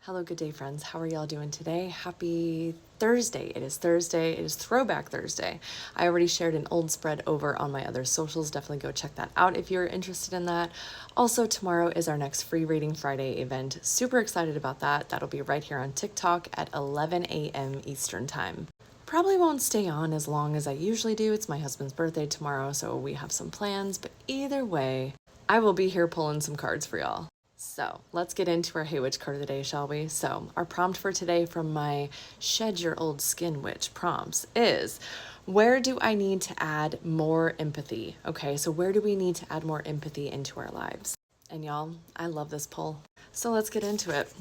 Hello, good day, friends. How are y'all doing today? Happy Thursday. It is Thursday. It is Throwback Thursday. I already shared an old spread over on my other socials. Definitely go check that out if you're interested in that. Also, tomorrow is our next Free Reading Friday event. Super excited about that. That'll be right here on TikTok at 11 a.m. Eastern Time. Probably won't stay on as long as I usually do. It's my husband's birthday tomorrow, so we have some plans. But either way, I will be here pulling some cards for y'all. So let's get into our Hey Witch card of the day, shall we? So our prompt for today from my Shed Your Old Skin Witch prompts is, where do I need to add more empathy? Okay, so where do we need to add more empathy into our lives? And y'all, I love this pull. So let's get into it.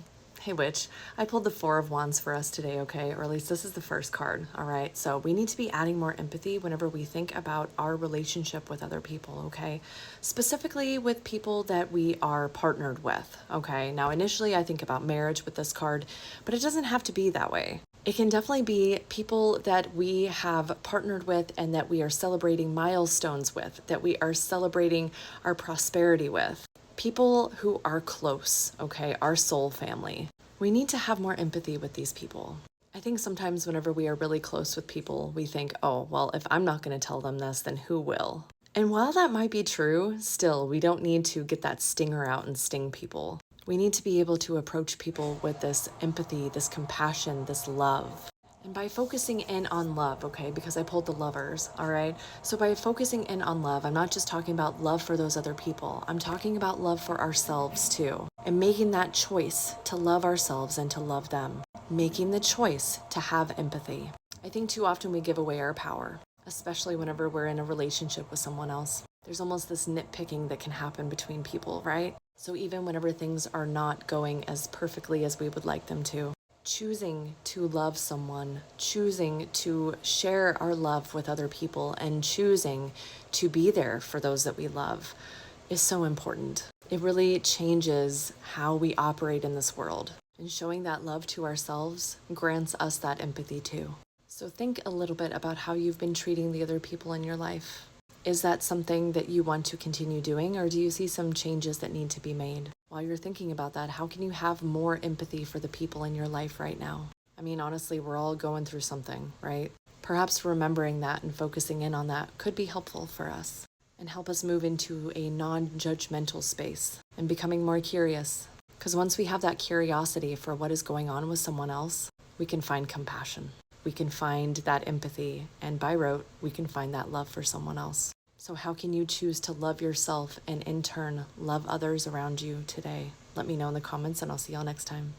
Hey Witch, I pulled the Four of Wands for us today, okay? Or at least this is the first card, all right? So we need to be adding more empathy whenever we think about our relationship with other people, okay? Specifically with people that we are partnered with, okay? Now, initially I think about marriage with this card, but it doesn't have to be that way. It can definitely be people that we have partnered with and that we are celebrating milestones with, that we are celebrating our prosperity with. People who are close, okay, our soul family. We need to have more empathy with these people. I think sometimes whenever we are really close with people, we think, oh, well, if I'm not going to tell them this, then who will? And while that might be true, still, we don't need to get that stinger out and sting people. We need to be able to approach people with this empathy, this compassion, this love. And by focusing in on love, okay, because I pulled the Lovers, all right? So by focusing in on love, I'm not just talking about love for those other people. I'm talking about love for ourselves too. And making that choice to love ourselves and to love them. Making the choice to have empathy. I think too often we give away our power, especially whenever we're in a relationship with someone else. There's almost this nitpicking that can happen between people, right? So even whenever things are not going as perfectly as we would like them to, choosing to love someone, choosing to share our love with other people, and choosing to be there for those that we love is so important. It really changes how we operate in this world. And showing that love to ourselves grants us that empathy too. So think a little bit about how you've been treating the other people in your life. Is that something that you want to continue doing, or do you see some changes that need to be made? While you're thinking about that, how can you have more empathy for the people in your life right now? I mean, honestly, we're all going through something, right? Perhaps remembering that and focusing in on that could be helpful for us and help us move into a non-judgmental space and becoming more curious. Because once we have that curiosity for what is going on with someone else, we can find compassion. We can find that empathy, and by rote, we can find that love for someone else. So how can you choose to love yourself and in turn love others around you today? Let me know in the comments and I'll see y'all next time.